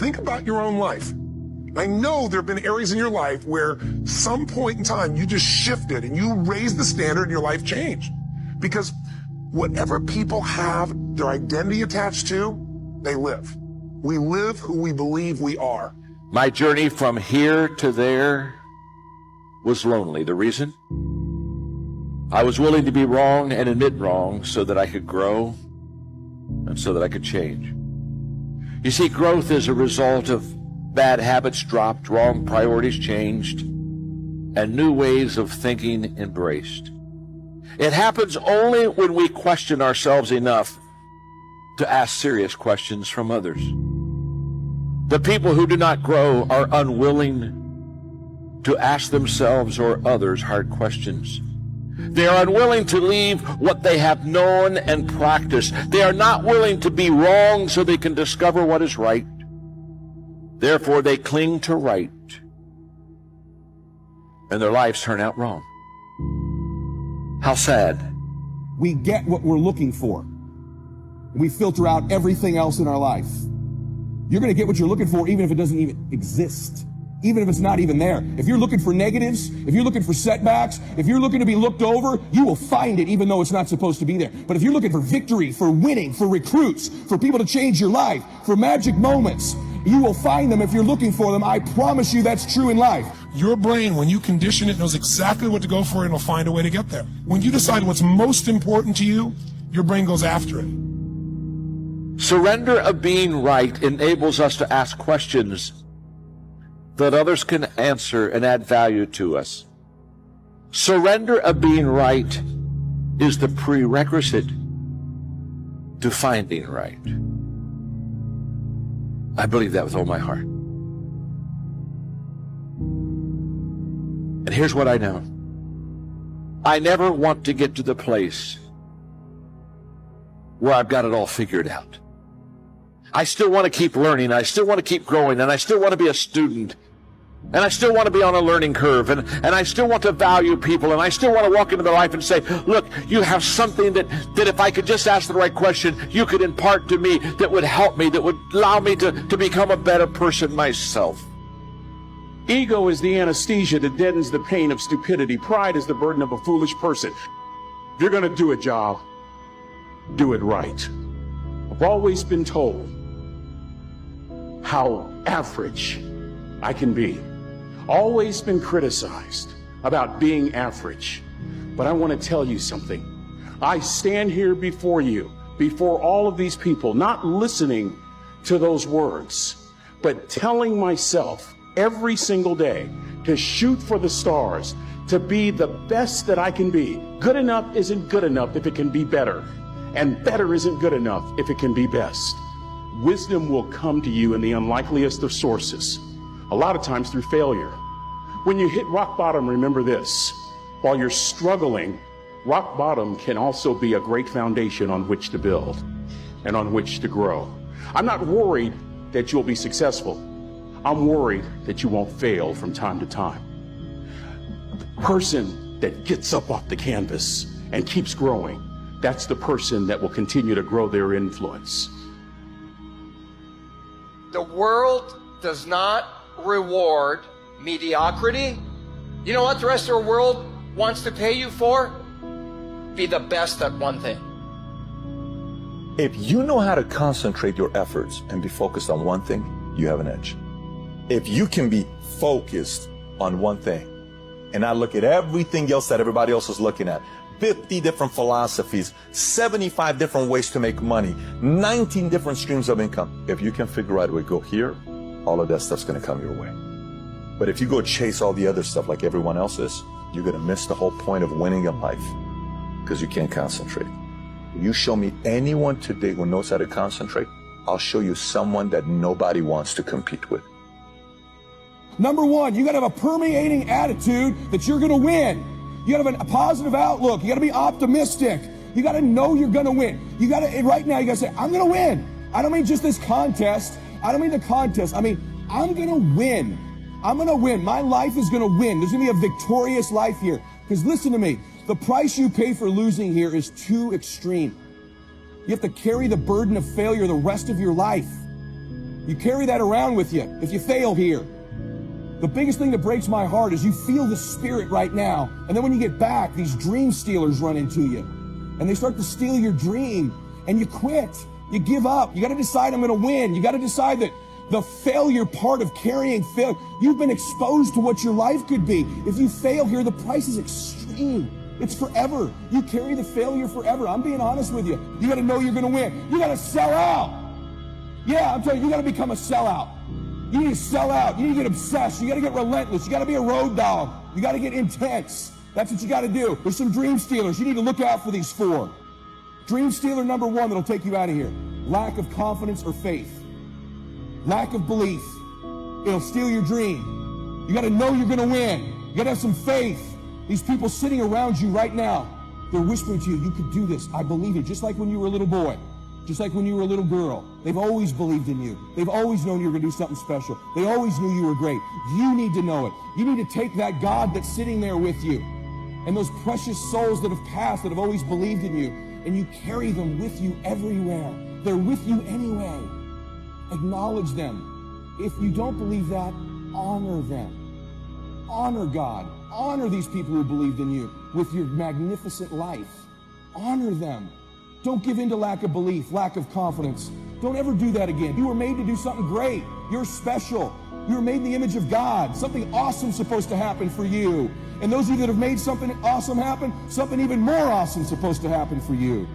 Think about your own life. I know there have been areas in your life where some point in time you just shifted and you raised the standard and your life changed. Because whatever people have their identity attached to, they live. We live who we believe we are. My journey from here to there was lonely. The reason? I was willing to be wrong and admit wrong so that I could grow and so that I could change. You see, growth is a result of bad habits dropped, wrong priorities changed, and new ways of thinking embraced. It happens only when we question ourselves enough to ask serious questions from others. The people who do not grow are unwilling to ask themselves or others hard questions. They are unwilling to leave what they have known and practiced. They are not willing to be wrong so they can discover what is right. Therefore, they cling to right, and their lives turn out wrong. How sad. We get what we're looking for. We filter out everything else in our life. You're going to get what you're looking for even if it doesn't even exist. Even if it's not even there. If you're looking for negatives, if you're looking for setbacks, if you're looking to be looked over, you will find it even though it's not supposed to be there. But if you're looking for victory, for winning, for recruits, for people to change your life, for magic moments, you will find them if you're looking for them. I promise you that's true in life. Your brain, when you condition it, knows exactly what to go for and it'll find a way to get there. When you decide what's most important to you, your brain goes after it. Surrender of being right enables us to ask questions that others can answer and add value to us. Surrender of being right is the prerequisite to finding right. I believe that with all my heart. And here's what I know. I never want to get to the place where I've got it all figured out. I still want to keep learning. I still want to keep growing. And I still want to be a student. And I still want to be on a learning curve. And I still want to value people. And I still want to walk into their life and say, look, you have something that if I could just ask the right question, you could impart to me that would help me, that would allow me to become a better person myself. Ego is the anesthesia that deadens the pain of stupidity. Pride is the burden of a foolish person. If you're going to do a job, do it right. I've always been told how average I can be. Always been criticized about being average. But I want to tell you something. I stand here before you, before all of these people, not listening to those words, but telling myself every single day to shoot for the stars, to be the best that I can be. Good enough isn't good enough if it can be better. And better isn't good enough if it can be best. Wisdom will come to you in the unlikeliest of sources, a lot of times through failure. When you hit rock bottom, remember this. While you're struggling, rock bottom can also be a great foundation on which to build and on which to grow. I'm not worried that you'll be successful. I'm worried that you won't fail from time to time. The person that gets up off the canvas and keeps growing, that's the person that will continue to grow their influence. The world does not reward mediocrity. You know what the rest of the world wants to pay you for? Be the best at one thing. If you know how to concentrate your efforts and be focused on one thing, you have an edge. If you can be focused on one thing and not look at everything else that everybody else is looking at, 50 different philosophies, 75 different ways to make money, 19 different streams of income. If you can figure out where to go here, all of that stuff's going to come your way. But if you go chase all the other stuff like everyone else is, you're going to miss the whole point of winning in life because you can't concentrate. You show me anyone today who knows how to concentrate, I'll show you someone that nobody wants to compete with. Number one, you got to have a permeating attitude that you're going to win. You got to have a positive outlook. You got to be optimistic. You got to know you're going to win. You got to, right now, you got to say, I'm going to win. I don't mean just this contest. I don't mean the contest. I mean, I'm going to win. I'm going to win. My life is going to win. There's going to be a victorious life here. Because listen to me, the price you pay for losing here is too extreme. You have to carry the burden of failure the rest of your life. You carry that around with you if you fail here. The biggest thing that breaks my heart is you feel the Spirit right now, and then when you get back, these dream stealers run into you, and they start to steal your dream, and you quit. You give up. You got to decide I'm going to win. You got to decide that the failure part of carrying failure, you've been exposed to what your life could be. If you fail here, the price is extreme. It's forever. You carry the failure forever. I'm being honest with you. You got to know you're going to win. You got to sell out. Yeah, I'm telling you, you got to become a sellout. You need to sell out. You need to get obsessed. You got to get relentless. You got to be a road dog. You got to get intense. That's what you got to do. There's some dream stealers. You need to look out for these 4. Dream stealer number 1 that'll take you out of here. Lack of confidence or faith. Lack of belief. It'll steal your dream. You got to know you're going to win. You got to have some faith. These people sitting around you right now, they're whispering to you, you could do this. I believe it. Just like when you were a little boy. Just like when you were a little girl. They've always believed in you. They've always known you were going to do something special. They always knew you were great. You need to know it. You need to take that God that's sitting there with you and those precious souls that have passed, that have always believed in you, and you carry them with you everywhere. They're with you anyway. Acknowledge them. If you don't believe that, honor them. Honor God. Honor these people who believed in you with your magnificent life. Honor them. Don't give in to lack of belief, lack of confidence. Don't ever do that again. You were made to do something great. You're special. You were made in the image of God. Something awesome supposed to happen for you. And those of you that have made something awesome happen, something even more awesome supposed to happen for you.